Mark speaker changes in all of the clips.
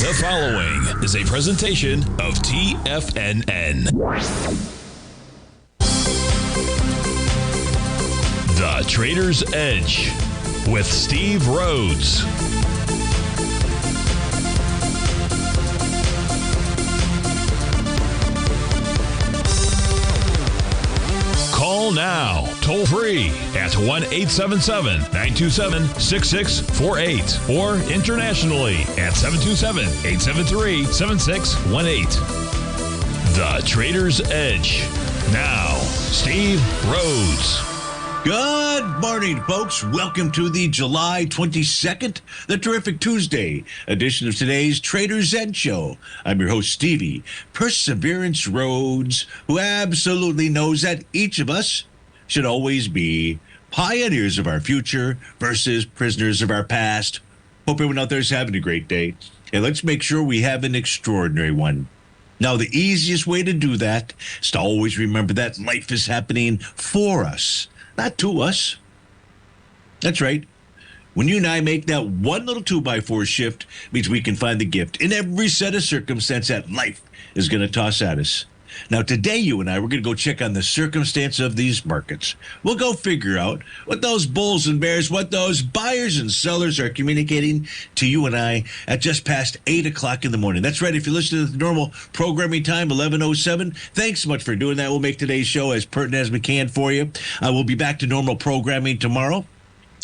Speaker 1: The following is a presentation of TFNN. The Trader's Edge with Steve Rhodes. Call now, toll free at 1-877-927-6648 or internationally at 727-873-7618. The Trader's Edge. Now, Steve Rhodes.
Speaker 2: Good morning, folks. Welcome to the July 22nd, the terrific Tuesday edition of today's Trader's Edge Show. I'm your host, Stevie Perseverance Rhodes, who absolutely knows that each of us should always be pioneers of our future versus prisoners of our past. Hope everyone out there is having a great day. And let's make sure we have an extraordinary one. Now, the easiest way to do that is to always remember that life is happening for us, not to us. That's right. When you and I make that one little 2x4 shift, means we can find the gift in every set of circumstance that life is going to toss at us. Now, today, you and I, we're going to go check on the circumstance of these markets. We'll go figure out what those bulls and bears, what those buyers and sellers are communicating to you and I at just past 8 o'clock in the morning. That's right. If you're listening to the normal programming time, 11:07, thanks so much for doing that. We'll make today's show as pertinent as we can for you. We'll be back to normal programming tomorrow.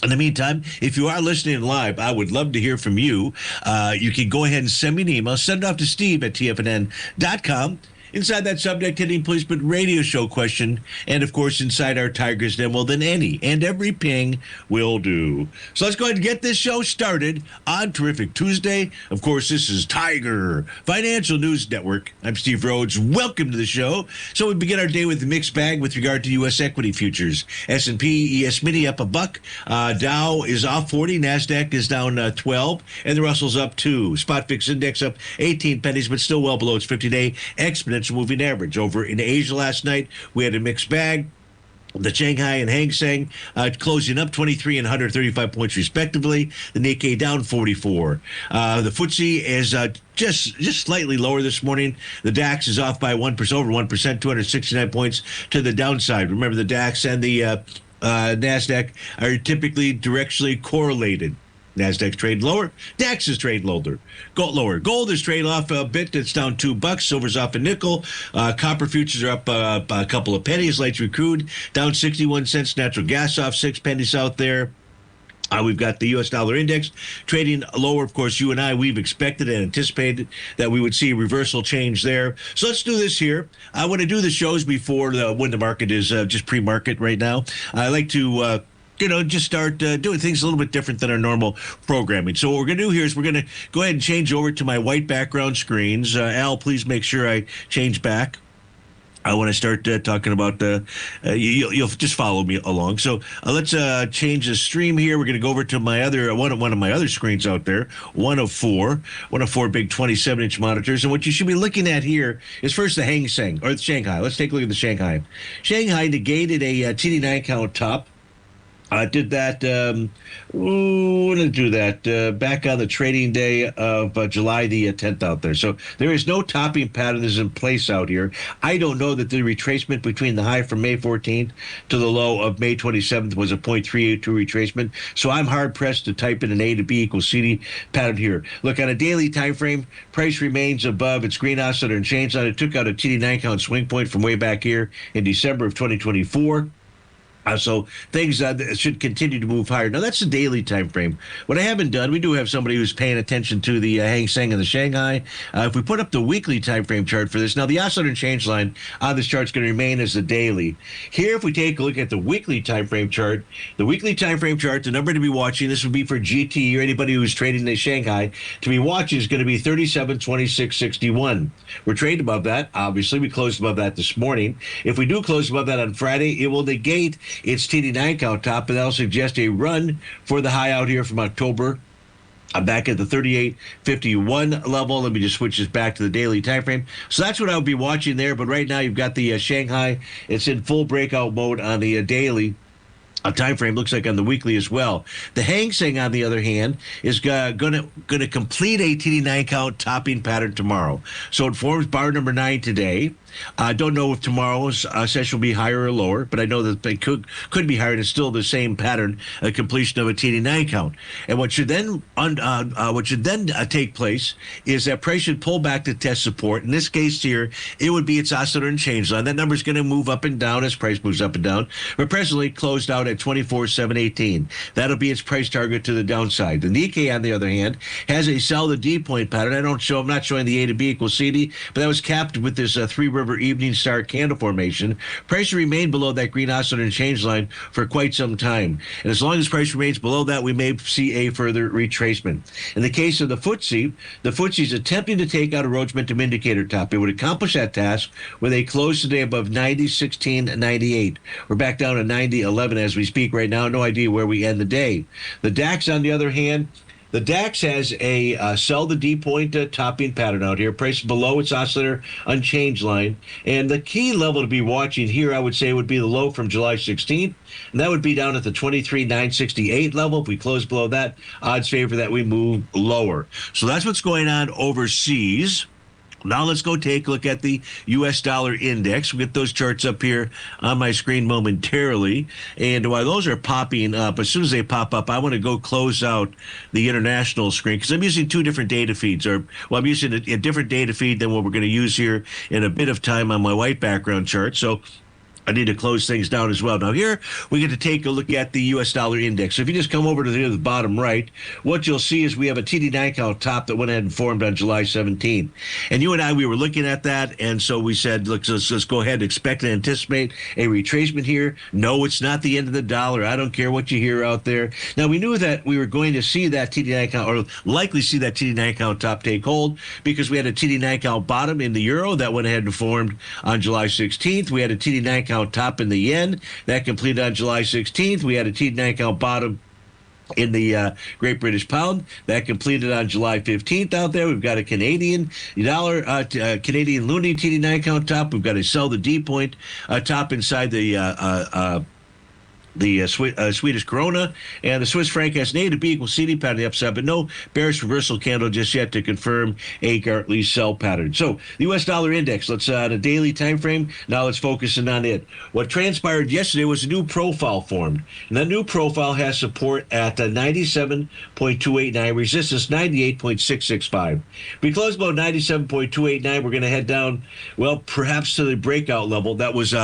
Speaker 2: In the meantime, if you are listening live, I would love to hear from you. You can go ahead and send me an email. Send it off to Steve at TFNN.com. Inside that subject heading, please put radio show question. And, of course, inside our Tigers Den, well, then any and every ping will do. So let's go ahead and get this show started on Terrific Tuesday. Of course, this is Tiger Financial News Network. I'm Steve Rhodes. Welcome to the show. So we begin our day with a mixed bag with regard to U.S. equity futures. S&P, ES Mini up a buck. Dow is off 40. NASDAQ is down 12. And the Russell's up 2. Spot VIX Index up 18 pennies, but still well below its 50-day exponential moving average. Over in Asia last night, we had a mixed bag. The Shanghai and Hang Seng closing up 23 and 135 points respectively. The Nikkei down 44. The FTSE is just slightly lower this morning. The DAX is off by 1%, over 1%, 269 points to the downside. Remember, the DAX and the NASDAQ are typically directionally correlated. NASDAQ's trade lower. DAX is trade lower. Gold is trade off a bit. It's down $2. Silver's off a nickel. Copper futures are up a couple of pennies. Light sweet crude down 61 cents. Natural gas off 6 pennies out there. We've got the U.S. dollar index trading lower. Of course, you and I, we've expected and anticipated that we would see a reversal change there. So let's do this here. I want to do the shows before when the market is just pre-market right now. I like to just start doing things a little bit different than our normal programming. So what we're going to do here is we're going to go ahead and change over to my white background screens. Al, please make sure I change back. I want to start talking about, you'll just follow me along. So let's change the stream here. We're going to go over to my other, one of my other screens out there, one of four big 27-inch monitors. And what you should be looking at here is first the Hang Seng, or the Shanghai. Let's take a look at the Shanghai. Shanghai negated a TD9 count top. Did that, when did it do that? Back on the trading day of July the 10th out there. So there is no topping pattern is in place out here. I don't know that the retracement between the high from May 14th to the low of May 27th was a 0.382 retracement. So I'm hard-pressed to type in an A to B equals CD pattern here. Look, on a daily time frame, price remains above its green oscillator and change line. It took out a TD9 count swing point from way back here in December of 2024. So things should continue to move higher. Now, that's the daily time frame. What I haven't done, we do have somebody who's paying attention to the Hang Seng and the Shanghai. If we put up the weekly time frame chart for this, now the oscillator and change line on this chart is going to remain as the daily. Here, if we take a look at the weekly time frame chart, the number to be watching, this would be for GT or anybody who's trading the Shanghai, to be watching is going to be 37.2661. We're trading above that. Obviously, we closed above that this morning. If we do close above that on Friday, it will negate its TD9 count top, and that'll suggest a run for the high out here from October. I'm back at the 38.51 level. Let me just switch this back to the daily time frame. So that's what I would be watching there. But right now you've got the Shanghai. It's in full breakout mode on the daily. time frame, looks like on the weekly as well. The Hang Seng, on the other hand, is going to complete a TD9 count topping pattern tomorrow. So it forms bar number 9 today. I don't know if tomorrow's session will be higher or lower, but I know that they could be higher. And it's still the same pattern, a completion of a TD9 count. And what should then take place is that price should pull back to test support. In this case here, it would be its oscillator and change line. That number is going to move up and down as price moves up and down, but presently closed out at 24,718. That'll be its price target to the downside. The Nikkei, on the other hand, has a sell the D point pattern. I'm not showing the A to B equals CD, but that was capped with this three-river evening star candle formation. Price remained below that green oscillator and change line for quite some time. And as long as price remains below that, we may see a further retracement. In the case of the FTSE is attempting to take out a Rhodes Momentum Indicator top. It would accomplish that task with a close today above 90.1698. We're back down to 90.11 as we speak right now. No idea where we end the day. The DAX, on the other hand, the DAX has a sell the D point topping pattern out here, priced below its oscillator unchanged line. And the key level to be watching here, I would say, would be the low from July 16th. And that would be down at the 23,968 level. If we close below that, odds favor that we move lower. So that's what's going on overseas. Now let's go take a look at the U.S. dollar index. We'll get those charts up here on my screen momentarily. And while those are popping up, as soon as they pop up, I want to go close out the international screen because I'm using two different data feeds. I'm using a different data feed than what we're going to use here in a bit of time on my white background chart. So I need to close things down as well. Now here, we get to take a look at the U.S. dollar index. So if you just come over to the bottom right, what you'll see is we have a TD9 count top that went ahead and formed on July 17th. And you and I, we were looking at that, and so we said, look, let's go ahead and expect and anticipate a retracement here. No, it's not the end of the dollar. I don't care what you hear out there. Now, we knew that we were going to see that TD9 count, or likely see that TD9 count top take hold, because we had a TD9 count bottom in the euro that went ahead and formed on July 16th. We had a TD9 count top in the yen that completed on July 16th. We had a TD9 count bottom in the Great British Pound that completed on July 15th out there. We've got a Canadian dollar, Canadian loonie TD9 count top. We've got a sell the D point top inside the Swedish krona, and the Swiss franc has an A to B equals CD pattern on the upside, but no bearish reversal candle just yet to confirm a Gartley sell pattern. So the U.S. dollar index, let's on a daily time frame. Now let's focus in on it. What transpired yesterday was a new profile formed, and that new profile has support at 97.289, resistance 98.665. We close below 97.289. We're going to head down, well, perhaps to the breakout level. That was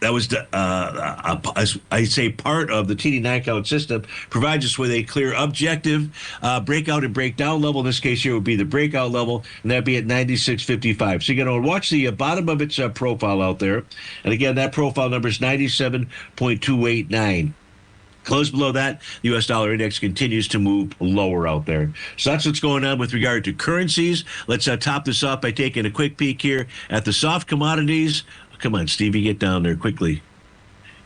Speaker 2: I say, part of the TD9 count system, provides us with a clear objective breakout and breakdown level. In this case here would be the breakout level, and that'd be at 96.55. So you're going to watch the bottom of its profile out there. And again, that profile number is 97.289. Close below that, the U.S. dollar index continues to move lower out there. So that's what's going on with regard to currencies. Let's top this off by taking a quick peek here at the soft commodities. Come on, Stevie, get down there quickly.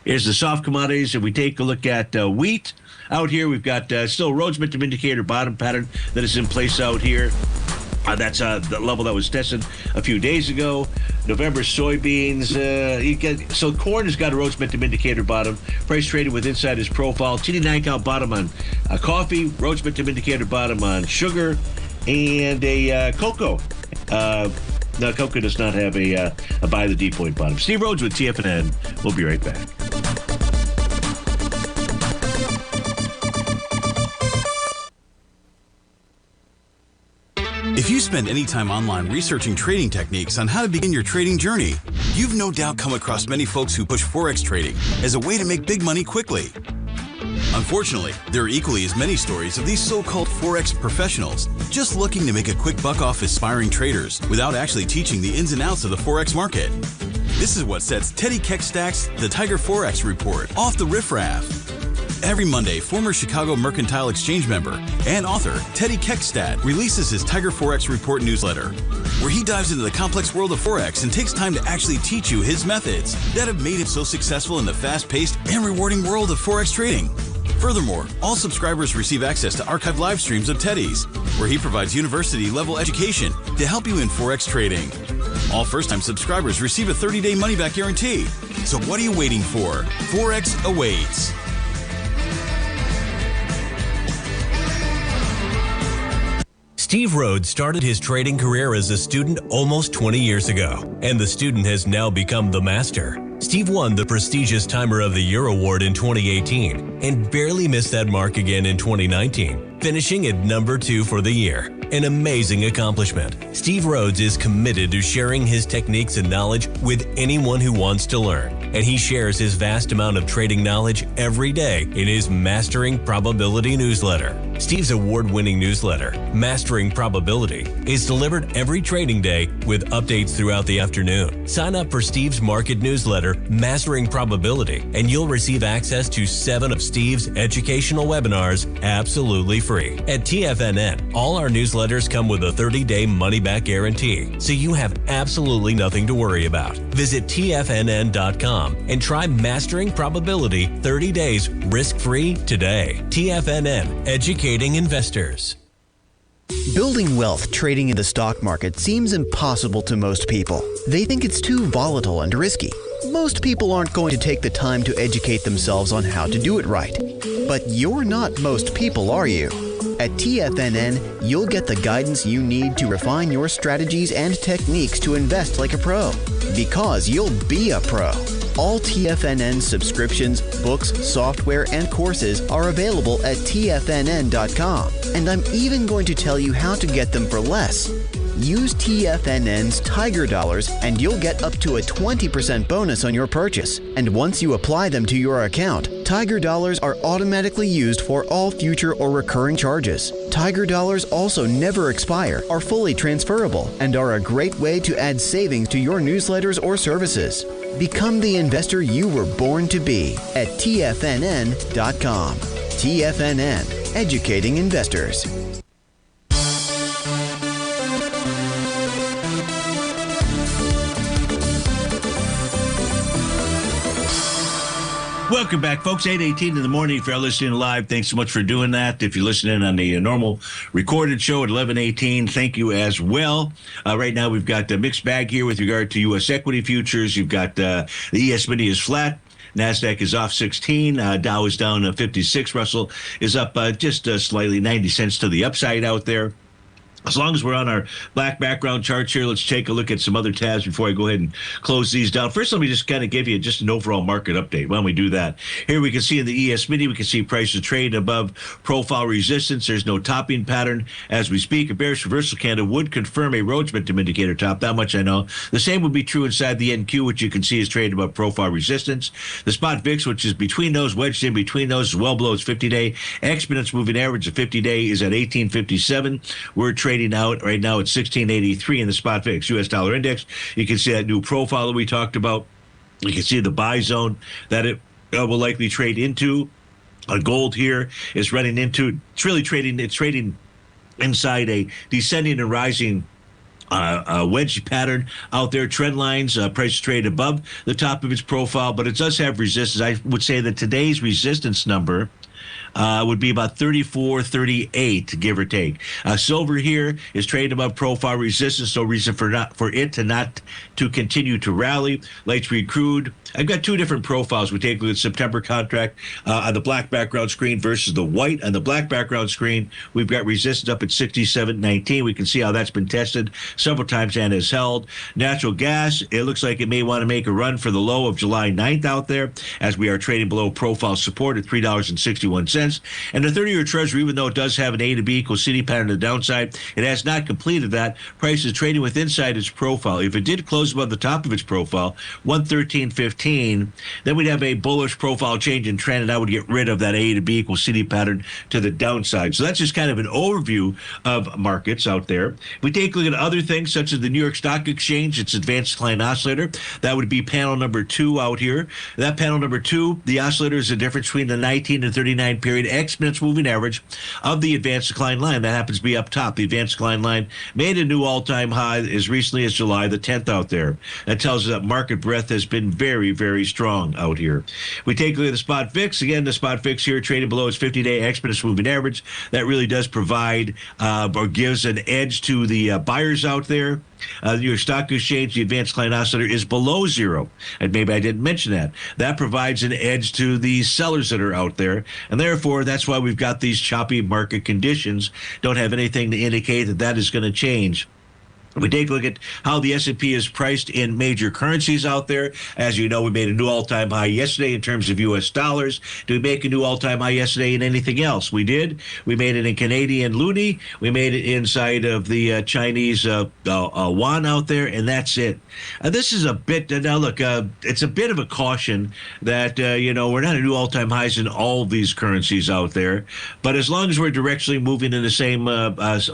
Speaker 2: Here's the soft commodities. If we take a look at wheat out here, we've got still Rhodes Momentum Indicator bottom pattern that is in place out here. That's the level that was tested a few days ago. November soybeans. So corn has got a Rhodes Momentum Indicator bottom. Price traded with inside his profile. TD9 count bottom on coffee. Rhodes Momentum Indicator bottom on sugar. And a cocoa. No, cocoa does not have a buy the D point bottom. Steve Rhodes with TFNN. We'll be right back.
Speaker 3: If you spend any time online researching trading techniques on how to begin your trading journey, you've no doubt come across many folks who push Forex trading as a way to make big money quickly. Unfortunately, there are equally as many stories of these so-called Forex professionals just looking to make a quick buck off aspiring traders without actually teaching the ins and outs of the Forex market. This is what sets Teddy Keckstad's The Tiger Forex Report off the riffraff. Every Monday, former Chicago Mercantile Exchange member and author Teddy Keckstad releases his Tiger Forex Report newsletter, where he dives into the complex world of Forex and takes time to actually teach you his methods that have made him so successful in the fast-paced and rewarding world of Forex trading. Furthermore, all subscribers receive access to archived live streams of Teddy's, where he provides university-level education to help you in Forex trading. All first-time subscribers receive a 30-day money-back guarantee. So what are you waiting for? Forex awaits.
Speaker 4: Steve Rhodes started his trading career as a student almost 20 years ago, and the student has now become the master. Steve won the prestigious Timer of the Year award in 2018 and barely missed that mark again in 2019, finishing at number 2 for the year. An amazing accomplishment. Steve Rhodes is committed to sharing his techniques and knowledge with anyone who wants to learn, and he shares his vast amount of trading knowledge every day in his Mastering Probability newsletter. Steve's award-winning newsletter, Mastering Probability, is delivered every trading day with updates throughout the afternoon. Sign up for Steve's market newsletter, Mastering Probability, and you'll receive access to 7 of Steve's educational webinars absolutely free. At TFNN, all our newsletters come with a 30-day money-back guarantee, so you have absolutely nothing to worry about. Visit TFNN.com and try Mastering Probability 30 days risk-free today. TFNN, educating investors.
Speaker 5: Building wealth trading in the stock market seems impossible to most people. They think it's too volatile and risky. Most people aren't going to take the time to educate themselves on how to do it right. But you're not most people, are you? At TFNN, you'll get the guidance you need to refine your strategies and techniques to invest like a pro. Because you'll be a pro. All TFNN subscriptions, books, software, and courses are available at TFNN.com. And I'm even going to tell you how to get them for less. Use TFNN's Tiger Dollars and you'll get up to a 20% bonus on your purchase. And once you apply them to your account, Tiger Dollars are automatically used for all future or recurring charges. Tiger Dollars also never expire, are fully transferable, and are a great way to add savings to your newsletters or services. Become the investor you were born to be at TFNN.com. TFNN, educating investors.
Speaker 2: Welcome back, folks. 8:18 in the morning. If you're listening live, thanks so much for doing that. If you're listening on the normal recorded show at 11:18, thank you as well. Right now, we've got a mixed bag here with regard to U.S. equity futures. You've got the ES mini is flat. NASDAQ is off 16. Dow is down 56. Russell is up just slightly 90 cents to the upside out there. As long as we're on our black background charts here, let's take a look at some other tabs before I go ahead and close these down. First, let me just kind of give you just an overall market update. Why don't we do that? Here we can see in the ES mini, we can see prices trade above profile resistance. There's no topping pattern as we speak. A bearish reversal candle would confirm a Rhodes momentum indicator top. That much I know. The same would be true inside the NQ, which you can see is traded above profile resistance. The spot VIX, which is between those, wedged in between those, is well below its 50-day. X-minutes moving average of 50-day is at 1857. We're trading out right now at 1683 in the spot VIX. U.S. dollar index, you can see that new profile that we talked about. You can see the buy zone that it will likely trade into. Gold here is running into, it's trading inside a descending and rising wedge pattern out there. Trend lines, prices trade above the top of its profile, but it does have resistance. I would say that today's resistance number would be about 34.38, give or take. Silver here is trading above profile resistance. No reason for it to continue to rally. Light sweet crude. I've got two different profiles. We take a look at September contract on the black background screen versus the white. On the black background screen, we've got resistance up at 67.19. We can see how that's been tested several times and has held. Natural gas, it looks like it may want to make a run for the low of July 9th out there, as we are trading below profile support at $3.61. And the 30-year Treasury, even though it does have an A to B equals CD pattern to the downside, it has not completed that. Price is trading with inside its profile. If it did close above the top of its profile, 113.15, then we'd have a bullish profile change in trend, and I would get rid of that A to B equals CD pattern to the downside. So that's just kind of an overview of markets out there. If we take a look at other things, such as the New York Stock Exchange, its advanced decline oscillator, that would be panel number 2 out here. That panel number 2, the oscillator is the difference between the 19 and 39 period X-minutes moving average of the advanced decline line. That happens to be up top. The advanced decline line made a new all-time high as recently as July the 10th out there. That tells us that market breadth has been very, very strong out here. We take a look at the spot VIX. Again, the spot VIX here trading below its 50-day X-minutes moving average. That really does provide or gives an edge to the buyers out there. Your stock exchange, the advanced client oscillator, is below zero. And maybe I didn't mention that. That provides an edge to the sellers that are out there. And therefore, that's why we've got these choppy market conditions. Don't have anything to indicate that that is going to change. We take a look at how the S&P is priced in major currencies out there. As you know, we made a new all-time high yesterday in terms of U.S. dollars. Did we make a new all-time high yesterday in anything else? We did. We made it in Canadian loonie. We made it inside of the Chinese yuan out there, and that's it. This is a bit, now look, it's a bit of a caution that, we're not at new all-time highs in all of these currencies out there. But as long as we're directionally moving in the same, as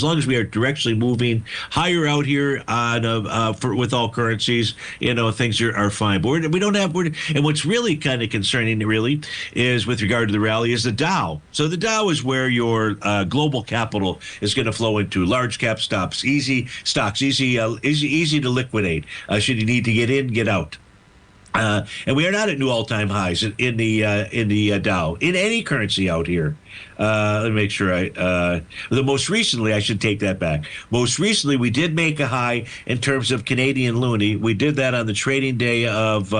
Speaker 2: long as we are directionally moving higher out here on with all currencies, things are fine. But we don't have, and what's really kind of concerning really is with regard to the rally is the Dow. So the Dow is where your global capital is going to flow into. Large cap stocks, easy to liquidate. Should you need to get in, get out. And we are not at new all-time highs in the Dow in any currency out here. Let me make sure I should take that back. Most recently, we did make a high in terms of Canadian loonie. We did that on the trading day of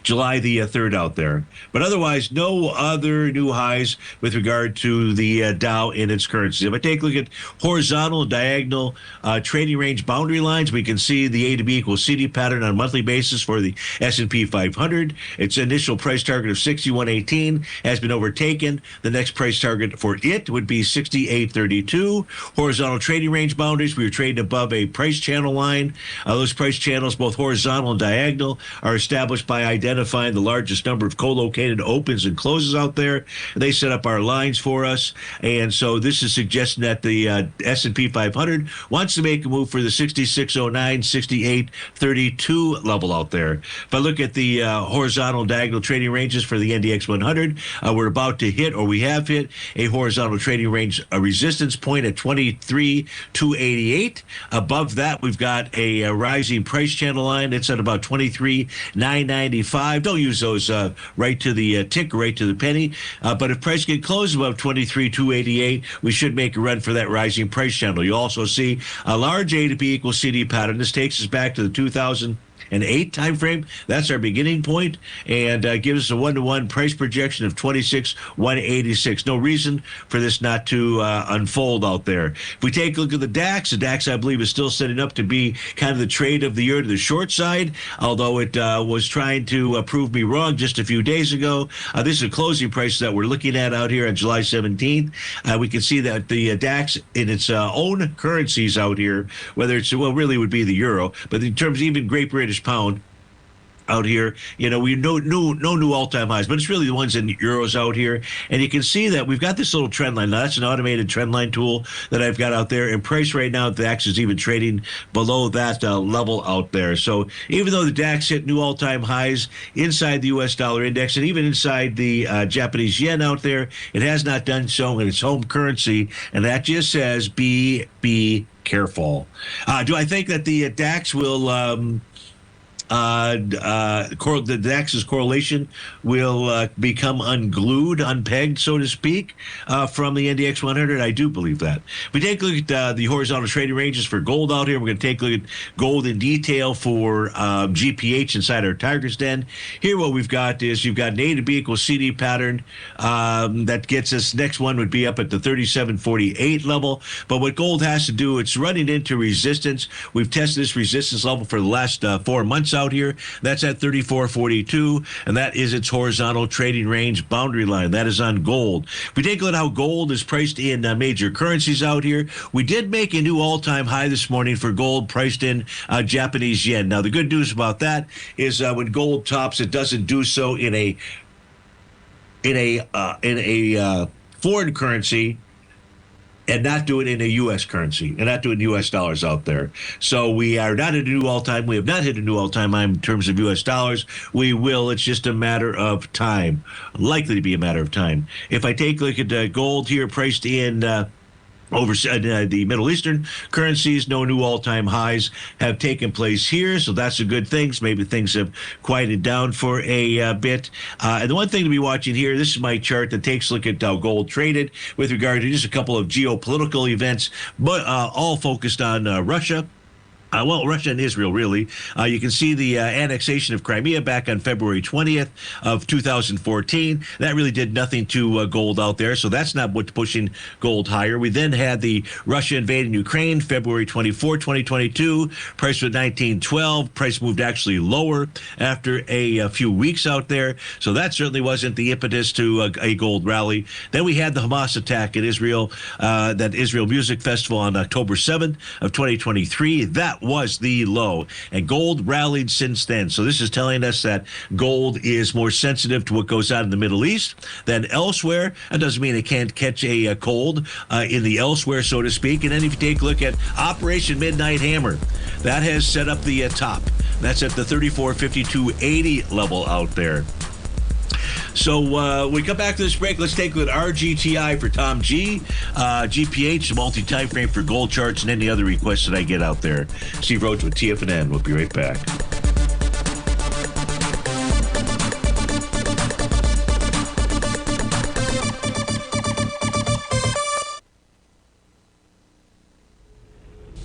Speaker 2: July the 3rd out there. But otherwise, no other new highs with regard to the Dow in its currency. If I take a look at horizontal and diagonal trading range boundary lines, we can see the A to B equals CD pattern on a monthly basis for the S&P 500. Its initial price target of 61.18 has been overtaken. The next price target for it would be 68.32. Horizontal trading range boundaries, we were trading above a price channel line. Those price channels, both horizontal and diagonal, are established by identifying the largest number of co-located opens and closes out there. They set up our lines for us, and so this is suggesting that the S&P 500 wants to make a move for the 66.09, 68.32 level out there. If I look at the horizontal and diagonal trading ranges for the NDX 100, we're about to hit, or we have hit, a horizontal trading range, a resistance point at 23,288. Above that, we've got a rising price channel line. It's at about 23,995. Don't use those right to the tick, right to the penny. But if price get close above 23,288, we should make a run for that rising price channel. You also see a large A to B equals CD pattern. This takes us back to the 2008 time frame. That's our beginning point, and gives us a one-to-one price projection of 26,186. No reason for this not to unfold out there. If we take a look at the DAX I believe is still setting up to be kind of the trade of the year to the short side, although it was trying to prove me wrong just a few days ago. This is a closing price that we're looking at out here on July 17th. We can see that the DAX in its own currencies out here, whether it's, really would be the euro, but in terms of even Great British pound out here, we no new all-time highs, but it's really the ones in euros out here. And you can see that we've got this little trend line. Now, that's an automated trend line tool that I've got out there. And price right now, the DAX is even trading below that level out there. So even though the DAX hit new all-time highs inside the U.S. dollar index and even inside the Japanese yen out there, it has not done so in its home currency. And that just says be careful. Do I think that the DAX will the DAX's correlation will become unglued, unpegged, so to speak, from the NDX 100? I do believe that. If we take a look at the horizontal trading ranges for gold out here, we're going to take a look at gold in detail for GPH inside our Tiger's Den. Here what we've got is you've got an A to B equals CD pattern that gets us, next one would be up at the 37.48 level. But what gold has to do, it's running into resistance. We've tested this resistance level for the last 4 months out here. That's at 34.42, and that is its horizontal trading range boundary line. That is on gold. If we take a look at how gold is priced in major currencies out here, we did make a new all-time high this morning for gold priced in Japanese yen. Now, the good news about that is when gold tops, it doesn't do so in a foreign currency, and not do it in a U.S. currency, and not do it in U.S. dollars out there. So we are not at a new all-time. We have not hit a new all-time high in terms of U.S. dollars. We will. It's just a matter of time. Likely to be a matter of time. If I take a look at gold here, priced in Over the Middle Eastern currencies, no new all-time highs have taken place here, so that's a good thing. Maybe things have quieted down for a bit. And the one thing to be watching here, this is my chart that takes a look at how gold traded with regard to just a couple of geopolitical events, but all focused on Russia. Russia and Israel, really. You can see the annexation of Crimea back on February 20th of 2014. That really did nothing to gold out there, so that's not what's pushing gold higher. We then had the Russia invading Ukraine, February 24, 2022. Price was $19.12. Price moved actually lower after a few weeks out there, so that certainly wasn't the impetus to a gold rally. Then we had the Hamas attack in Israel, that Israel Music Festival on October 7th of 2023. That was the low, and gold rallied since then. So this is telling us that gold is more sensitive to what goes on in the Middle East than elsewhere. That doesn't mean it can't catch a cold in the elsewhere, so to speak. And then if you take a look at Operation Midnight Hammer, that has set up the top. That's at the 34.5280 level out there. So we come back to this break. Let's take a look at RGTI for Tom G, GPH, multi-time frame for gold charts, and any other requests that I get out there. Steve Rhodes with TFNN. We'll be right back.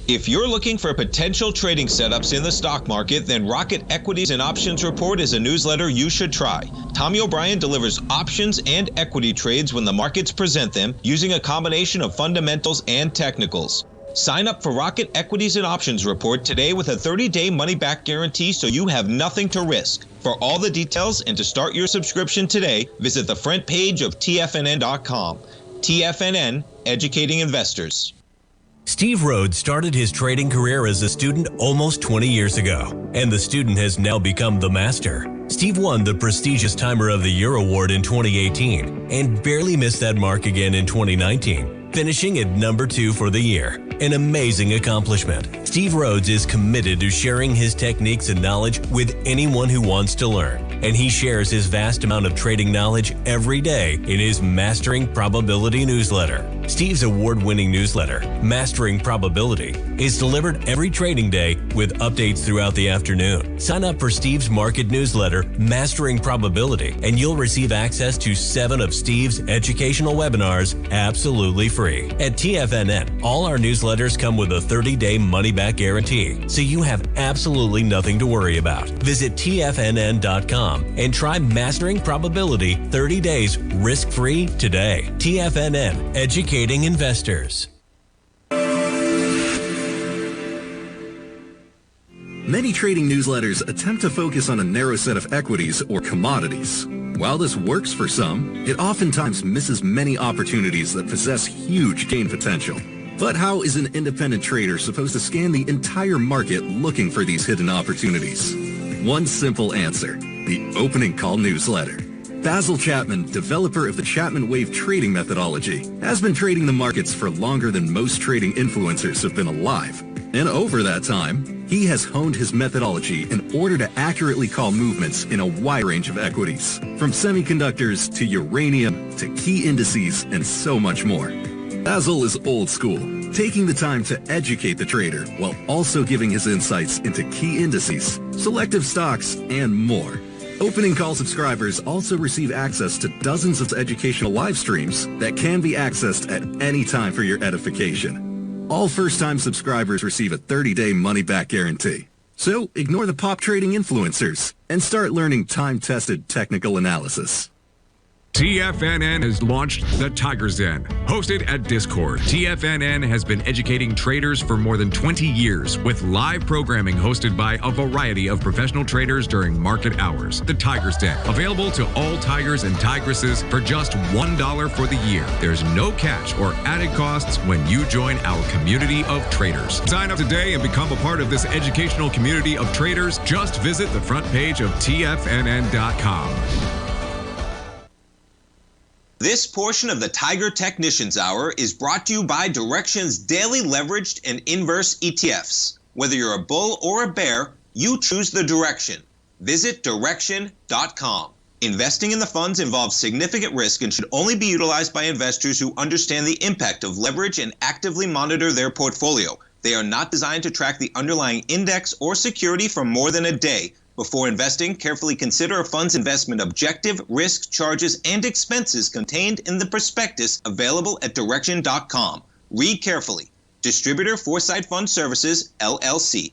Speaker 6: If you're looking for potential trading setups in the stock market, then Rocket Equities and Options Report is a newsletter you should try. Tommy O'Brien delivers options and equity trades when the markets present them, using a combination of fundamentals and technicals. Sign up for Rocket Equities and Options Report today with a 30-day money-back guarantee, so you have nothing to risk. For all the details and to start your subscription today, visit the front page of TFNN.com. TFNN, educating investors.
Speaker 4: Steve Rhodes started his trading career as a student almost 20 years ago, and the student has now become the master. Steve won the prestigious Timer of the Year award in 2018 and barely missed that mark again in 2019, finishing at number 2 for the year. An amazing accomplishment. Steve Rhodes is committed to sharing his techniques and knowledge with anyone who wants to learn, and he shares his vast amount of trading knowledge every day in his Mastering Probability newsletter. Steve's award-winning newsletter, Mastering Probability, is delivered every trading day with updates throughout the afternoon. Sign up for Steve's market newsletter, Mastering Probability, and you'll receive access to 7 of Steve's educational webinars absolutely free. At TFNN, all our newsletters come with a 30-day money-back guarantee, so you have absolutely nothing to worry about. Visit TFNN.com and try Mastering Probability 30 days risk-free today. TFNN, educating investors.
Speaker 7: Many trading newsletters attempt to focus on a narrow set of equities or commodities. While this works for some, it oftentimes misses many opportunities that possess huge gain potential. But how is an independent trader supposed to scan the entire market looking for these hidden opportunities? One simple answer: the opening call newsletter. Basil Chapman, developer of the Chapman Wave trading methodology, has been trading the markets for longer than most trading influencers have been alive. And over that time, he has honed his methodology in order to accurately call movements in a wide range of equities, from semiconductors to uranium to key indices and so much more. Basil is old school, taking the time to educate the trader while also giving his insights into key indices, selective stocks, and more. Opening call subscribers also receive access to dozens of educational live streams that can be accessed at any time for your edification. All first-time subscribers receive a 30-day money-back guarantee. So ignore the pop trading influencers and start learning time-tested technical analysis.
Speaker 8: TFNN has launched the Tiger's Den. Hosted at Discord, TFNN has been educating traders for more than 20 years with live programming hosted by a variety of professional traders during market hours. The Tiger's Den, available to all tigers and tigresses for just $1 for the year. There's no catch or added costs when you join our community of traders. Sign up today and become a part of this educational community of traders. Just visit the front page of TFNN.com.
Speaker 6: This portion of the Tiger Technicians Hour is brought to you by Direxion's daily leveraged and inverse ETFs. Whether you're a bull or a bear, you choose the direction. Visit Direxion.com. Investing in the funds involves significant risk and should only be utilized by investors who understand the impact of leverage and actively monitor their portfolio. They are not designed to track the underlying index or security for more than a day. Before investing, carefully consider a fund's investment objective, risk, charges, and expenses contained in the prospectus available at Direxion.com. Read carefully. Distributor Foresight Fund Services, LLC.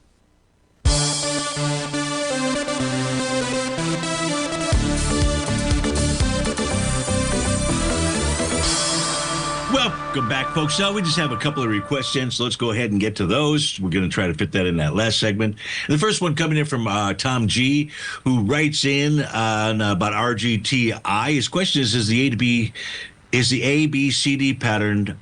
Speaker 2: Welcome back, folks. So we just have a couple of requests in, so let's go ahead and get to those. We're going to try to fit that in that last segment. And the first one coming in from Tom G, who writes in on about RGTI. His question is the A, B, C, D pattern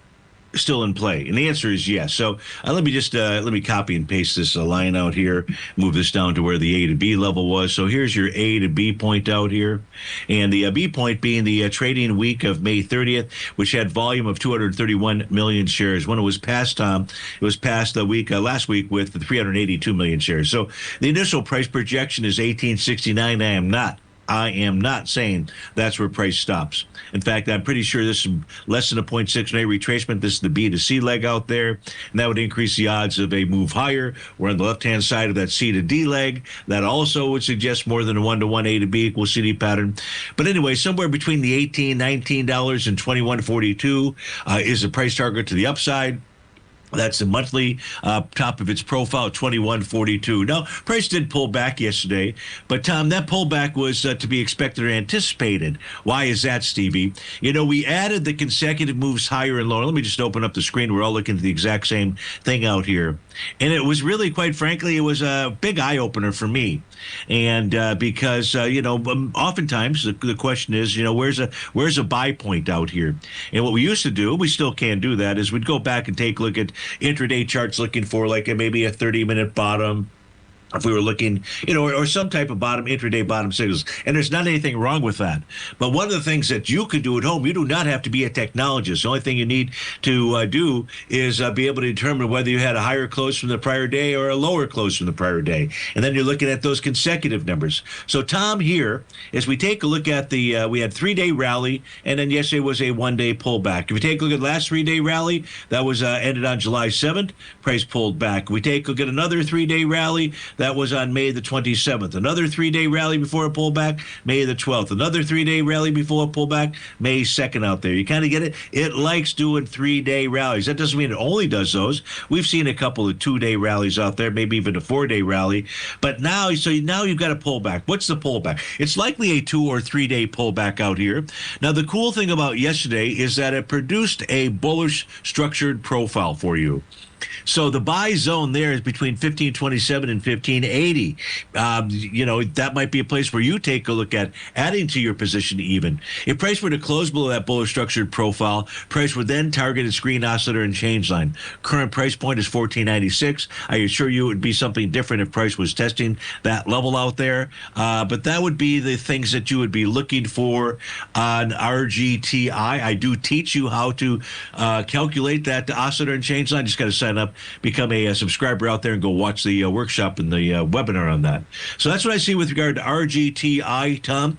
Speaker 2: still in play? And the answer is yes. So let me copy and paste this line out here, move this down to where the A to B level was. So here's your A to B point out here. And the B point being the trading week of May 30th, which had volume of 231 million shares. When it was passed, Tom, it was passed the week last week with 382 million shares. So the initial price projection is 1869. I am not saying that's where price stops. In fact, I'm pretty sure this is less than a 0.6 retracement. This is the B to C leg out there, and that would increase the odds of a move higher. We're on the left-hand side of that C to D leg. That also would suggest more than a 1-to-1 A to B equals CD pattern. But anyway, somewhere between the $18, $19 and $21.42 is the price target to the upside. That's the monthly top of its profile, 21.42. Now, price did pull back yesterday, but Tom, that pullback was to be expected or anticipated. Why is that, Stevie? You know, we added the consecutive moves higher and lower. Let me just open up the screen. We're all looking at the exact same thing out here. And it was really, quite frankly, it was a big eye-opener for me. And because, oftentimes the question is, where's a buy point out here? And what we used to do, we still can do that, is we'd go back and take a look at intraday charts looking for maybe a 30-minute bottom. If we were looking, or some type of intraday bottom signals. And there's not anything wrong with that. But one of the things that you can do at home, you do not have to be a technologist. The only thing you need to do is be able to determine whether you had a higher close from the prior day or a lower close from the prior day. And then you're looking at those consecutive numbers. So, Tom, here, as we take a look at we had 3-day rally, and then yesterday was a 1-day pullback. If we take a look at the last 3-day rally, that was ended on July 7th, price pulled back. We take a look at another 3-day rally, that was on May the 27th. Another 3-day rally before a pullback, May the 12th. Another 3-day rally before a pullback, May 2nd out there. You kind of get it? It likes doing 3-day rallies. That doesn't mean it only does those. We've seen a couple of 2-day rallies out there, maybe even a 4-day rally. But now you've got a pullback. What's the pullback? It's likely a 2 or 3-day pullback out here. Now, the cool thing about yesterday is that it produced a bullish structured profile for you. So the buy zone there is between 1527 and 1580. That might be a place where you take a look at adding to your position even. If price were to close below that bullish structured profile, price would then target its green oscillator and change line. Current price point is 1496. I assure you it would be something different if price was testing that level out there. But that would be the things that you would be looking for on RGTI. I do teach you how to calculate that oscillator and change line. Just got to sign up, become a subscriber out there, and go watch the workshop and the webinar on that. So that's what I see with regard to RGTI, Tom.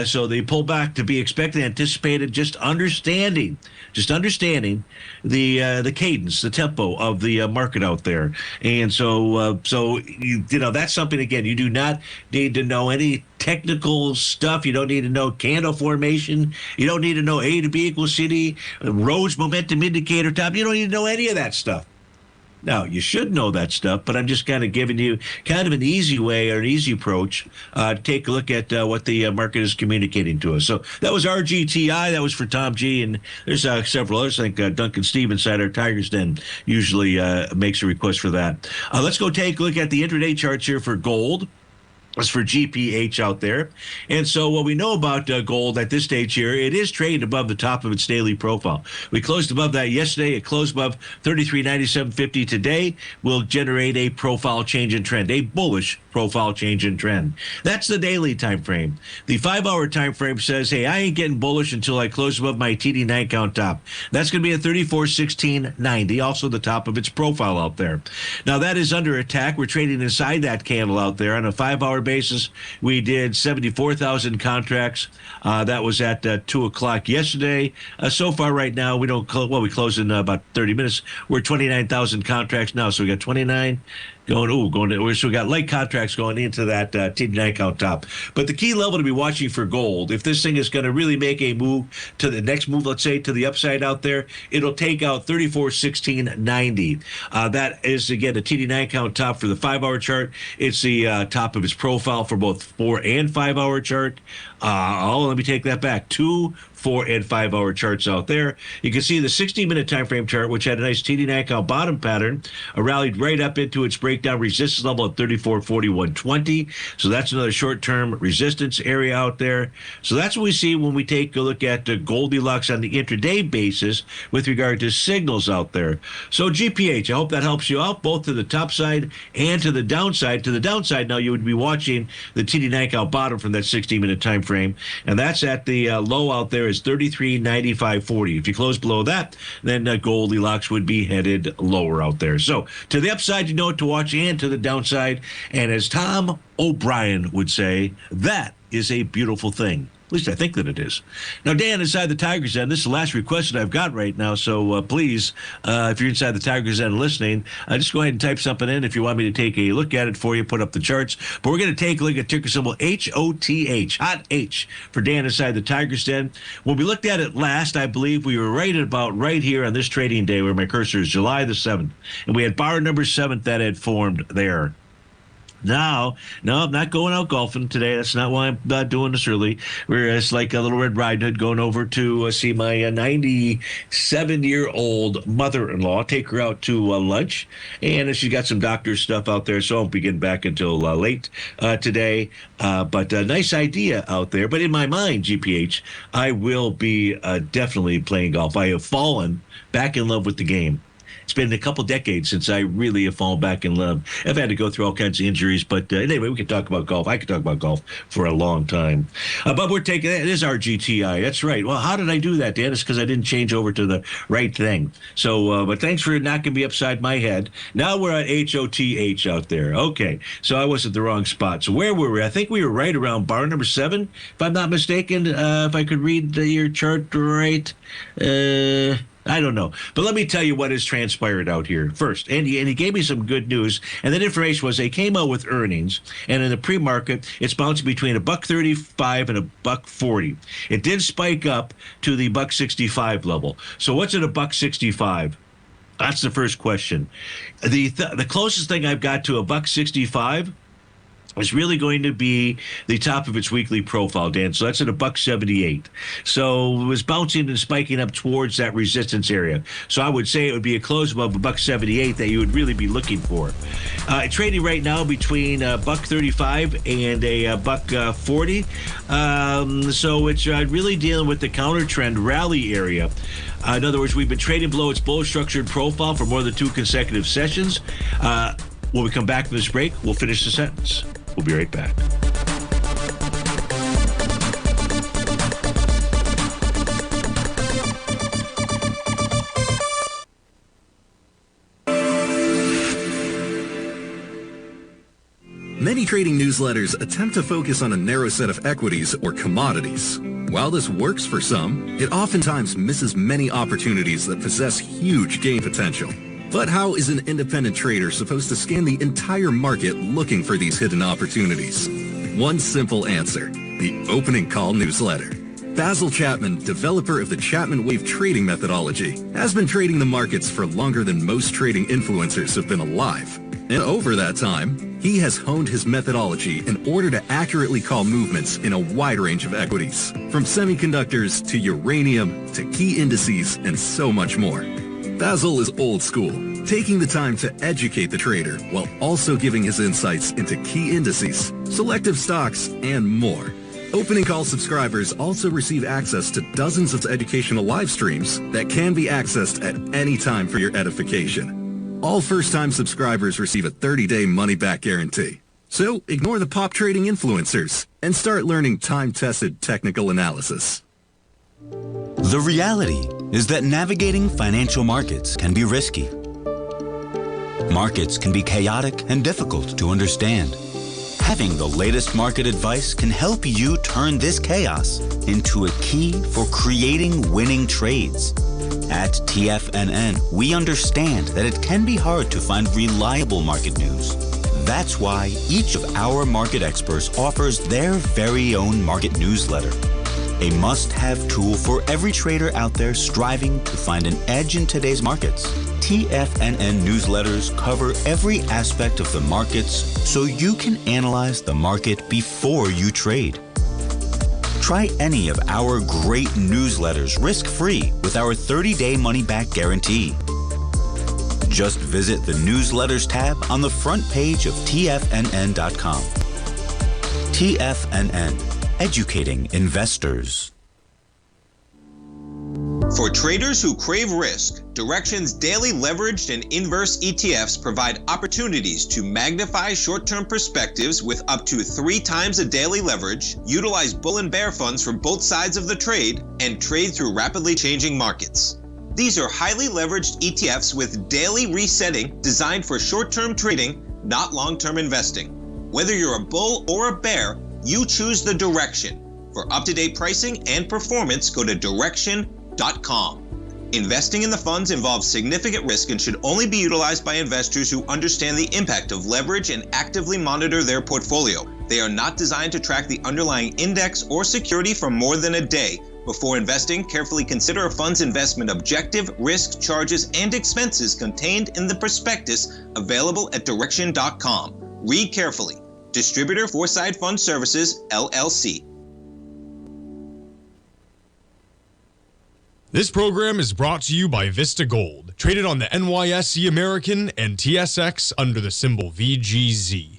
Speaker 2: So the pullback to be expected, anticipated, just understanding the cadence, the tempo of the market out there. And so that's something, again, you do not need to know any technical stuff. You don't need to know candle formation. You don't need to know A to B equals CD, Rhodes momentum indicator, Tom. You don't need to know any of that stuff. Now, you should know that stuff, but I'm just kind of giving you kind of an easy way or an easy approach to take a look at what the market is communicating to us. So that was RGTI. That was for Tom G. And there's several others. I think Duncan Steve inside our Tigers Den usually makes a request for that. Let's go take a look at the intraday charts here for gold. It's for GPH out there. And so what we know about gold at this stage here, it is trading above the top of its daily profile. We closed above that yesterday. It closed above 33.9750 today. Will generate a profile change in trend, a bullish profile change in trend. That's the daily time frame. The 5-hour time frame says, hey, I ain't getting bullish until I close above my TD9 count top. That's going to be at 34.1690, also the top of its profile out there. Now, that is under attack. We're trading inside that candle out there on a 5-hour basis, we did 74,000 contracts. That was at 2 o'clock yesterday. So far right now, we close in about 30 minutes. We're 29,000 contracts now, so we got 29. So we got light contracts going into that TD9 count top. But the key level to be watching for gold, if this thing is going to really make a move to the next move, let's say to the upside out there, it'll take out 34.1690. That is, again, a TD9 count top for the 5-hour chart. It's the top of its profile for both 4 and 5-hour chart. Let me take that back. 2, 4, and 5-hour charts out there. You can see the 60-minute time frame chart, which had a nice TD9 count bottom pattern, rallied right up into its breakdown resistance level at 34.4120. So that's another short-term resistance area out there. So that's what we see when we take a look at Goldilocks on the intraday basis with regard to signals out there. So GPH, I hope that helps you out, both to the top side and to the downside. To the downside, now you would be watching the TD9 count bottom from that 60-minute time frame, and that's at the low out there is 33.9540. If you close below that, then Goldilocks would be headed lower out there. So to the upside, you know what to watch, and to the downside. And as Tom O'Brien would say, that is a beautiful thing. At least I think that it is. Now, Dan, inside the Tigers Den, this is the last request that I've got right now. So please, if you're inside the Tigers Den listening, just go ahead and type something in if you want me to take a look at it for you, put up the charts. But we're going to take a look at ticker symbol HOTH, hot H, for Dan inside the Tigers Den. When we looked at it last, I believe we were right here on this trading day where my cursor is, July the 7th. And we had bar number 7 that had formed there. Now, no, I'm not going out golfing today. That's not why I'm not doing this early. It's like a little Red Riding Hood going over to see my 97-year-old mother-in-law, take her out to lunch. And she's got some doctor stuff out there, so I won't be getting back until late today. But a nice idea out there. But in my mind, GPH, I will be definitely playing golf. I have fallen back in love with the game. It's been a couple decades since I really have fallen back in love. I've had to go through all kinds of injuries, but anyway, we can talk about golf. I could talk about golf for a long time. But we're taking it is our GTI. That's right. Well, how did I do that, Dan? It's because I didn't change over to the right thing. So, but thanks for knocking me upside my head. Now we're at HOTH out there. Okay, so I was at the wrong spot. So where were we? I think we were right around bar number 7, if I'm not mistaken. If I could read your chart right. I don't know. But let me tell you what has transpired out here first. And he gave me some good news. And that information was they came out with earnings. And in the pre-market, it's bouncing between $1.35 and $1.40. It did spike up to the $1.65 level. So what's at $1.65? That's the first question. The closest thing I've got to $1.65 is really going to be the top of its weekly profile, Dan. So that's at $1.78. So it was bouncing and spiking up towards that resistance area. So I would say it would be a close above $1.78 that you would really be looking for. Trading right now between $1.35 and $1.40. So it's really dealing with the counter trend rally area. In other words, we've been trading below its bullish structured profile for more than 2 consecutive sessions. When we come back from this break, we'll finish the sentence. We'll be right back.
Speaker 7: Many trading newsletters attempt to focus on a narrow set of equities or commodities. While this works for some, it oftentimes misses many opportunities that possess huge gain potential. But how is an independent trader supposed to scan the entire market looking for these hidden opportunities? One simple answer: the opening call newsletter. Basil Chapman, developer of the Chapman Wave trading methodology, has been trading the markets for longer than most trading influencers have been alive. And over that time, he has honed his methodology in order to accurately call movements in a wide range of equities, from semiconductors to uranium to key indices and so much more. Basil is old school, taking the time to educate the trader while also giving his insights into key indices, selective stocks, and more. Opening call subscribers also receive access to dozens of educational live streams that can be accessed at any time for your edification. All first-time subscribers receive a 30-day money-back guarantee. So ignore the pop trading influencers and start learning time-tested technical analysis.
Speaker 9: The reality is that navigating financial markets can be risky. Markets can be chaotic and difficult to understand. Having the latest market advice can help you turn this chaos into a key for creating winning trades. At TFNN, we understand that it can be hard to find reliable market news. That's why each of our market experts offers their very own market newsletter, a must-have tool for every trader out there striving to find an edge in today's markets. TFNN newsletters cover every aspect of the markets so you can analyze the market before you trade. Try any of our great newsletters risk-free with our 30-day money-back guarantee. Just visit the Newsletters tab on the front page of TFNN.com. TFNN, educating investors.
Speaker 6: For traders who crave risk, Direxion's daily leveraged and inverse ETFs provide opportunities to magnify short-term perspectives with up to 3 times a daily leverage, utilize bull and bear funds from both sides of the trade, and trade through rapidly changing markets. These are highly leveraged ETFs with daily resetting designed for short-term trading, not long-term investing. Whether you're a bull or a bear, you choose the Direxion. For up-to-date pricing and performance, go to Direxion.com. Investing in the funds involves significant risk and should only be utilized by investors who understand the impact of leverage and actively monitor their portfolio. They are not designed to track the underlying index or security for more than a day. Before investing, carefully consider a fund's investment objective, risk, charges, and expenses contained in the prospectus available at Direxion.com. Read carefully. Distributor Foreside Fund Services, LLC.
Speaker 10: This program is brought to you by Vista Gold, traded on the NYSE American and TSX under the symbol VGZ.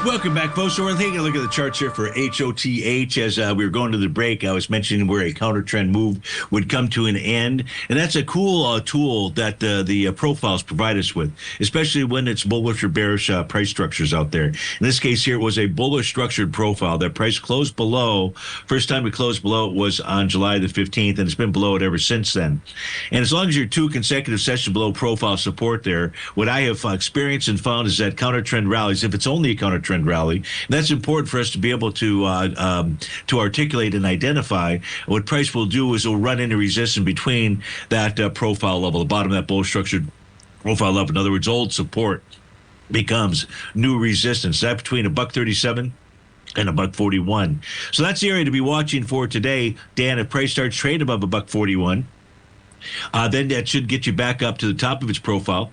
Speaker 2: Welcome back, folks. So we're taking a look at the charts here for HOTH. As we were going to the break, I was mentioning where a counter trend move would come to an end. And that's a cool tool that the profiles provide us with, especially when it's bullish or bearish price structures out there. In this case here, it was a bullish structured profile. That price closed below. First time it closed below it was on July the 15th, and it's been below it ever since then. And as long as you're 2 consecutive sessions below profile support there, what I have experienced and found is that counter trend rallies, if it's only a counter trend rally. And that's important for us to be able to articulate and identify. What price will do is it'll run into resistance between that profile level, the bottom of that bullish structured profile level. In other words, old support becomes new resistance. That between $1.37 and $1.41. So that's the area to be watching for today. Dan, if price starts trading above $1.41, then that should get you back up to the top of its profile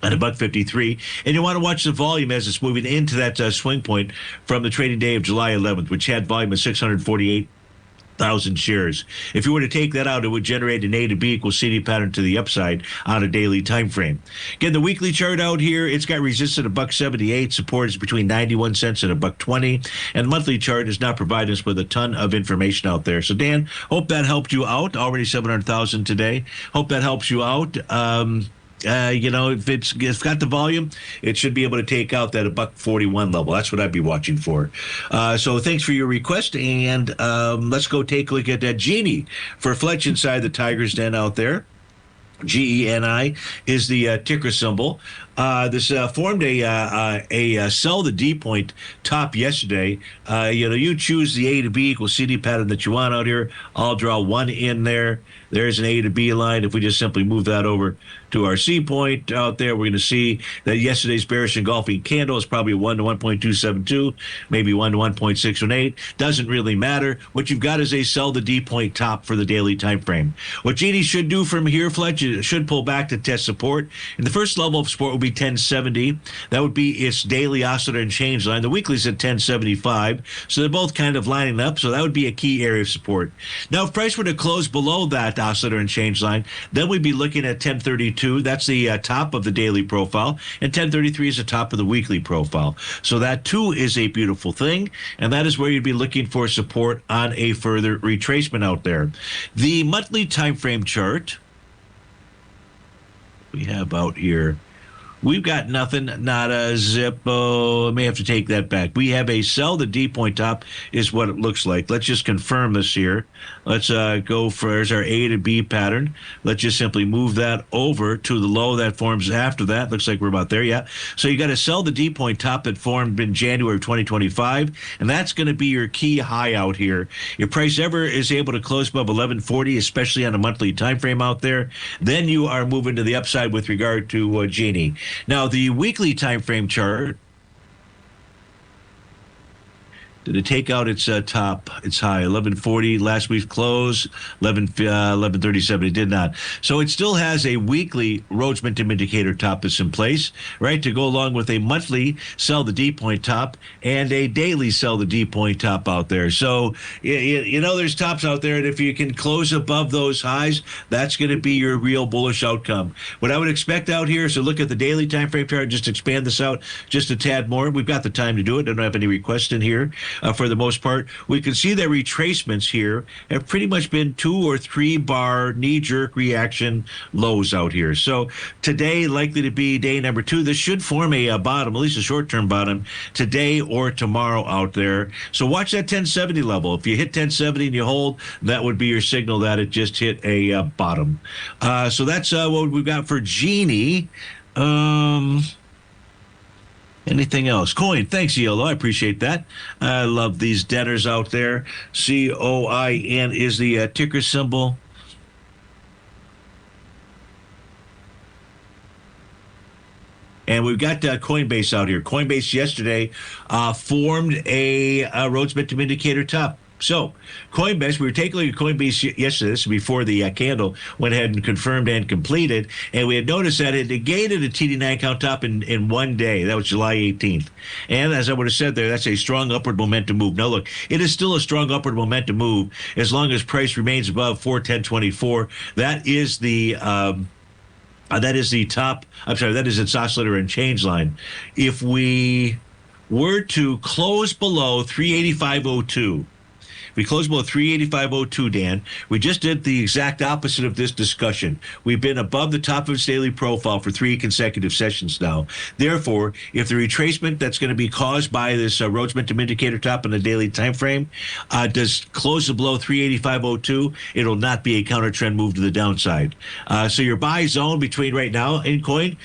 Speaker 2: at $1.53, and you want to watch the volume as it's moving into that swing point from the trading day of July 11th, which had volume of 648,000 shares. If you were to take that out, it would generate an A to B equals CD pattern to the upside on a daily time frame. Again, the weekly chart out here, it's got resistance at $1.78, support is between 91 cents and $1.20, and the monthly chart is not providing us with a ton of information out there. So Dan, hope that helped you out. Already 700,000 today. Hope that helps you out. If it's got the volume, it should be able to take out that $1.41 level. That's what I'd be watching for. So thanks for your request, and let's go take a look at that Genie for Fletch inside the Tiger's Den out there. GENI is the ticker symbol. This formed a sell the D point top yesterday. You choose the A to B equals CD pattern that you want out here. I'll draw one in there. There's an A to B line. If we just simply move that over to our C point out there, we're going to see that yesterday's bearish engulfing candle is probably 1 to 1.272, maybe 1 to 1.618. Doesn't really matter. What you've got is a sell the D point top for the daily time frame. What Genie should do from here, Fletch, it should pull back to test support. And the first level of support will be 1070. That would be its daily oscillator and change line. The weekly's at 1075. So they're both kind of lining up. So that would be a key area of support. Now, if price were to close below that oscillator and change line, then we'd be looking at 1032. That's the top of the daily profile, and 1033 is the top of the weekly profile. So that too is a beautiful thing, and that is where you'd be looking for support on a further retracement out there. The monthly time frame chart we have out here We've got nothing, not a Zippo. I may have to take that back. We have a sell the D point top is what it looks like. Let's just confirm this here. Let's go for, there's our A to B pattern. Let's just simply move that over to the low that forms after that. Looks like we're about there, yeah. So you got to sell the D point top that formed in January of 2025, and that's going to be your key high out here. If price ever is able to close above 1140, especially on a monthly time frame out there, then you are moving to the upside with regard to Genie. Now, the weekly time frame chart, did it take out its top, its high? 1140, last week's close, 1137. It did not. So it still has a weekly Rhodes Momentum Indicator top that's in place, right, to go along with a monthly sell the D point top and a daily sell the D point top out there. So, you know, there's tops out there, and if you can close above those highs, that's going to be your real bullish outcome. What I would expect out here is to look at the daily time frame chart, just expand this out just a tad more. We've got the time to do it. I don't have any requests in here. For the most part, we can see that retracements here have pretty much been 2 or 3 bar knee-jerk reaction lows out here. So today, likely to be day number 2. This should form a bottom, at least a short-term bottom, today or tomorrow out there. So watch that 1070 level. If you hit 1070 and you hold, that would be your signal that it just hit a bottom. So that's what we've got for Genie. Anything else? Coin. Thanks, Yellow. I appreciate that. I love these debtors out there. COIN is the ticker symbol. And we've got Coinbase out here. Coinbase yesterday formed a Rhodes Momentum Indicator top. So, Coinbase, we were taking a look at Coinbase yesterday, this is before the candle went ahead and confirmed and completed, and we had noticed that it negated a TD9 count top in one day. That was July 18th. And as I would have said there, that's a strong upward momentum move. Now, look, it is still a strong upward momentum move as long as price remains above 410.24. That is the top, I'm sorry, that is its oscillator and change line. If we were to close below 385.02, we closed below 385.02, Dan. We just did the exact opposite of this discussion. We've been above the top of its daily profile for 3 consecutive sessions now. Therefore, if the retracement that's going to be caused by this Rhodes Momentum Indicator top in the daily time frame does close below 385.02, it'll not be a counter trend move to the downside. So your buy zone between right now in coin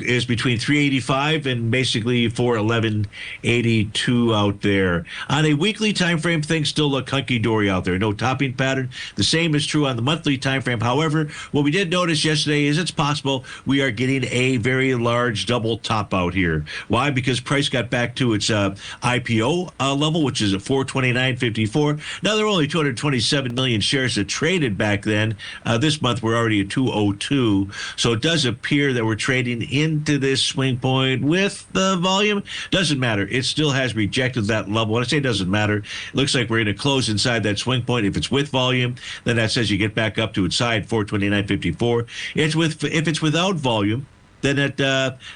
Speaker 2: is between 385 and basically 411.82 out there. On a weekly time frame, things still look hunky-dory out there. No topping pattern. The same is true on the monthly time frame. However, what we did notice yesterday is it's possible we are getting a very large double top out here. Why? Because price got back to its IPO level, which is at 429.54. Now, there are only 227 million shares that traded back then. This month, we're already at 202. So it does appear that we're trading into this swing point with the volume. Doesn't matter. It still has rejected that level. When I say doesn't matter, it looks like we're going to close inside that swing point. If it's with volume, then that says you get back up to its side, 429.54. If it's without volume, then it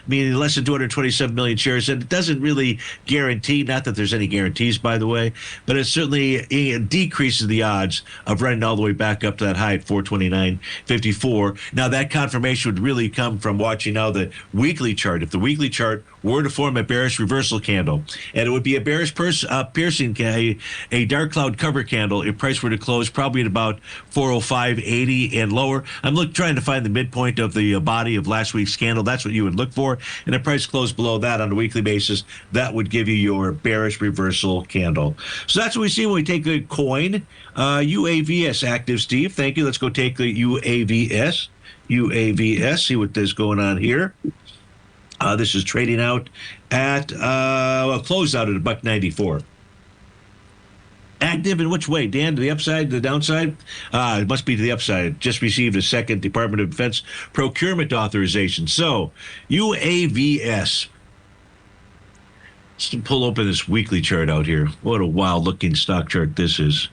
Speaker 2: meaning less than 227 million shares, and it doesn't really guarantee, not that there's any guarantees, by the way, but it certainly decreases the odds of running all the way back up to that high at 429.54. Now, that confirmation would really come from watching now the weekly chart. If the weekly chart were to form a bearish reversal candle, and it would be a bearish piercing, a dark cloud cover candle, if price were to close probably at about 405.80 and lower. I'm trying to find the midpoint of the body of last week's candle. That's what you would look for. And if price closed below that on a weekly basis, that would give you your bearish reversal candle. So that's what we see when we take a coin. UAVS active, Steve. Thank you. Let's go take the UAVS. UAVS, see what is going on here. This is trading out at, closed out at $1.94. Active in which way, Dan? To the upside, to the downside? It must be to the upside. Just received a second Department of Defense procurement authorization. So, UAVS. Let's pull open this weekly chart out here. What a wild-looking stock chart this is.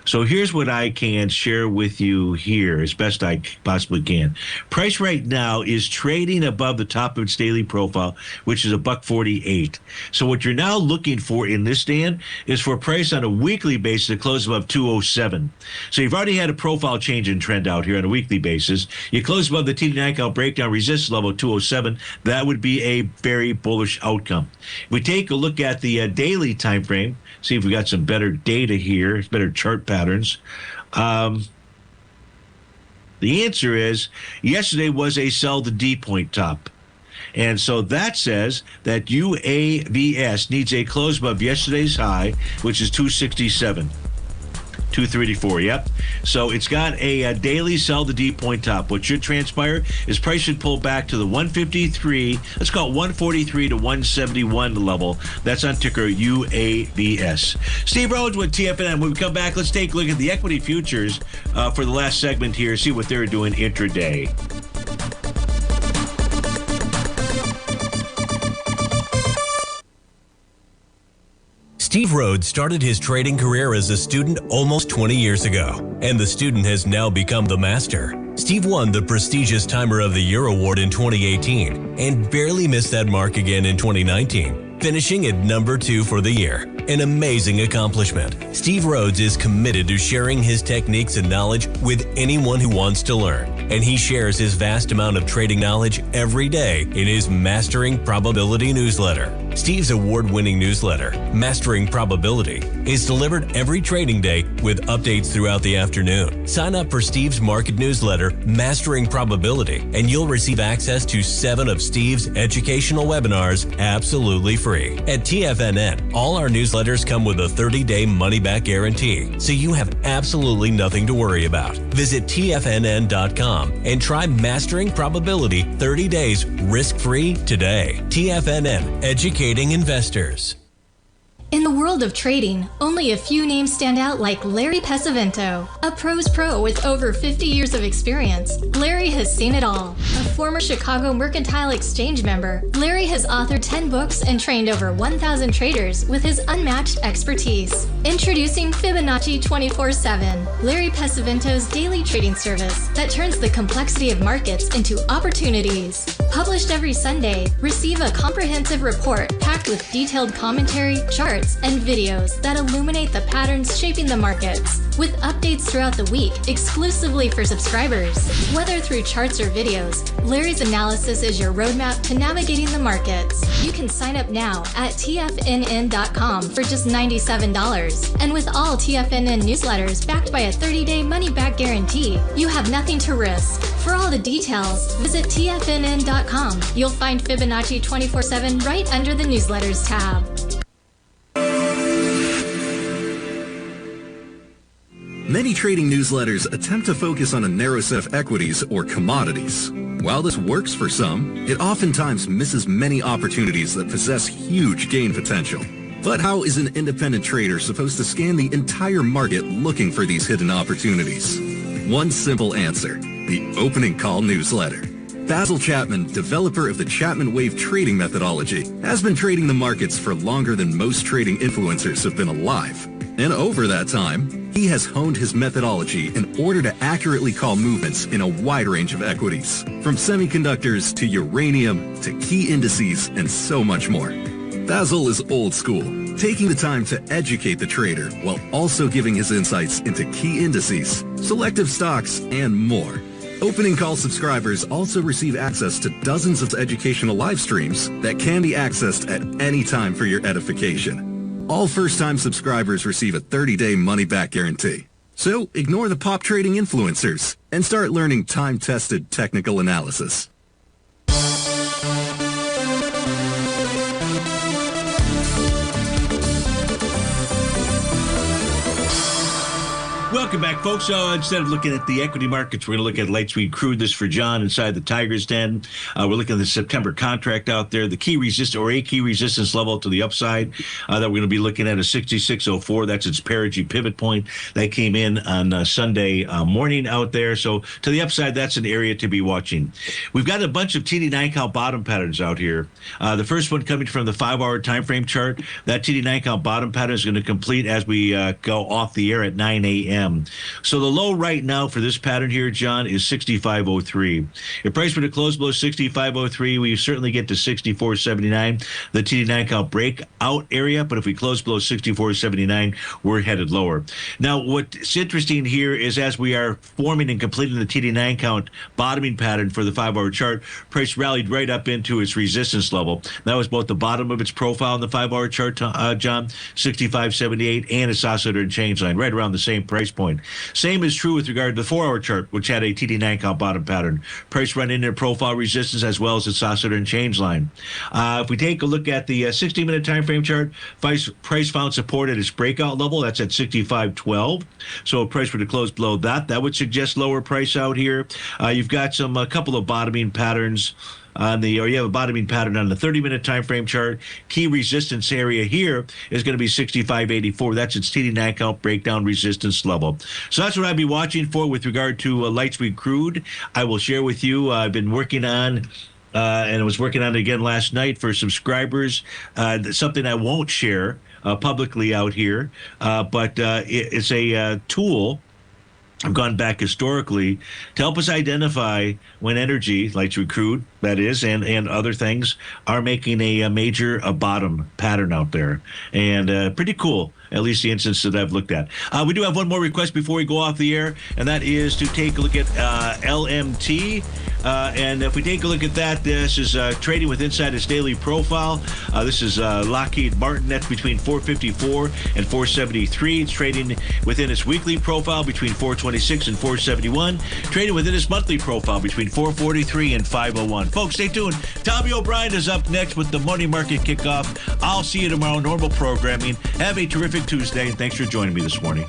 Speaker 2: So here's what I can share with you here as best I possibly can. Price right now is trading above the top of its daily profile, which is $1.48. So what you're now looking for in this stand is for a price on a weekly basis to close above 207. So you've already had a profile change in trend out here on a weekly basis. You close above the TD9 count breakdown resistance level 207. That would be a very bullish outcome. If we take a look at the daily time frame, see if we got some better data here, better chart patterns. The answer is yesterday was a sell the D point top. And so that says that UAVS needs a close above yesterday's high, which is 267. 234, yep. So it's got a daily sell the D point top. What should transpire is price should pull back to the 153, let's call it 143 to 171 level. That's on ticker UAVS. Steve Rhodes with TFNN. When we come back, let's take a look at the equity futures for the last segment here, see what they're doing intraday.
Speaker 4: Steve Rhodes started his trading career as a student almost 20 years ago, and the student has now become the master. Steve won the prestigious Timer of the Year award in 2018 and barely missed that mark again in 2019, finishing at number 2 for the year. An amazing accomplishment. Steve Rhodes is committed to sharing his techniques and knowledge with anyone who wants to learn, and he shares his vast amount of trading knowledge every day in his Mastering Probability newsletter. Steve's award-winning newsletter, Mastering Probability, is delivered every trading day with updates throughout the afternoon. Sign up for Steve's market newsletter, Mastering Probability, and you'll receive access to 7 of Steve's educational webinars absolutely free. At TFNN, all our newsletters come with a 30-day money-back guarantee, so you have absolutely nothing to worry about. Visit TFNN.com and try Mastering Probability 30 days risk-free today. TFNN, educating investors.
Speaker 11: In the world of trading, only a few names stand out like Larry Pesavento, a pro's pro with over 50 years of experience. Larry has seen it all. A former Chicago Mercantile Exchange member, Larry has authored 10 books and trained over 1,000 traders with his unmatched expertise. Introducing Fibonacci 24/7, Larry Pesavento's daily trading service that turns the complexity of markets into opportunities. Published every Sunday, receive a comprehensive report packed with detailed commentary, charts, and videos that illuminate the patterns shaping the markets, with updates throughout the week exclusively for subscribers. Whether through charts or videos, Larry's analysis is your roadmap to navigating the markets. You can sign up now at TFNN.com for just $97. And with all TFNN newsletters backed by a 30-day money-back guarantee, you have nothing to risk. For all the details, visit TFNN.com. You'll find Fibonacci 24/7 right under the newsletters tab.
Speaker 7: Many trading newsletters attempt to focus on a narrow set of equities or commodities. While this works for some, it oftentimes misses many opportunities that possess huge gain potential. But how is an independent trader supposed to scan the entire market looking for these hidden opportunities? One simple answer: the opening call newsletter. Basil Chapman, developer of the Chapman Wave trading methodology, has been trading the markets for longer than most trading influencers have been alive. And over that time, he has honed his methodology in order to accurately call movements in a wide range of equities, from semiconductors to uranium to key indices and so much more. Basil is old school, taking the time to educate the trader while also giving his insights into key indices, selective stocks, and more. Opening call subscribers also receive access to dozens of educational live streams that can be accessed at any time for your edification. All first-time subscribers receive a 30-day money-back guarantee. So ignore the pop trading influencers and start learning time-tested technical analysis.
Speaker 2: Welcome back, folks. Instead of looking at the equity markets, we're going to look at light sweet crude. This for John inside the Tiger's Den. We're looking at the September contract out there. The key resistance or a key resistance level to the upside that we're going to be looking at is 66.04. That's its perigee pivot point that came in on Sunday morning out there. So to the upside, that's an area to be watching. We've got a bunch of TD9 count bottom patterns out here. The first one coming from the 5-hour time frame chart. That TD9 count bottom pattern is going to complete as we go off the air at 9 a.m. So the low right now for this pattern here, John, is 65.03. If price were to close below 65.03, we certainly get to 64.79, the TD9 count breakout area. But if we close below 64.79, we're headed lower. Now, what's interesting here is as we are forming and completing the TD9 count bottoming pattern for the 5-hour chart, price rallied right up into its resistance level. That was both the bottom of its profile in the 5-hour chart, John, 65.78, and its oscillator and change line, right around the same price point. Same is true with regard to the 4-hour chart, which had a TD9 count bottom pattern. Price run into profile resistance as well as its oscillator and change line. If we take a look at the 60-minute time frame chart, price found support at its breakout level. That's at 65.12. So if price were to close below that, that would suggest lower price out here. You've got a couple of bottoming patterns you have a bottoming pattern on the 30-minute time frame chart. Key resistance area here is going to be 65.84. That's its TD9 count breakdown resistance level. So that's what I'd be watching for with regard to light sweet crude. I will share with you. I've been working on and I was working on it again last night for subscribers. Something I won't share publicly out here, but it's a tool. I've gone back historically to help us identify when energy, light sweet crude, that is, and other things are making a major bottom pattern out there. And pretty cool, at least the instance that I've looked at. We do have one more request before we go off the air, and that is to take a look at LMT. And if we take a look at that, this is trading with inside its daily profile. This is Lockheed Martin. That's between 454 and 473. It's trading within its weekly profile between 426 and 471. Trading within its monthly profile between 443 and 501. Folks, stay tuned. Tommy O'Brien is up next with the Money Market Kickoff. I'll see you tomorrow. Normal programming. Have a terrific Tuesday, and thanks for joining me this morning.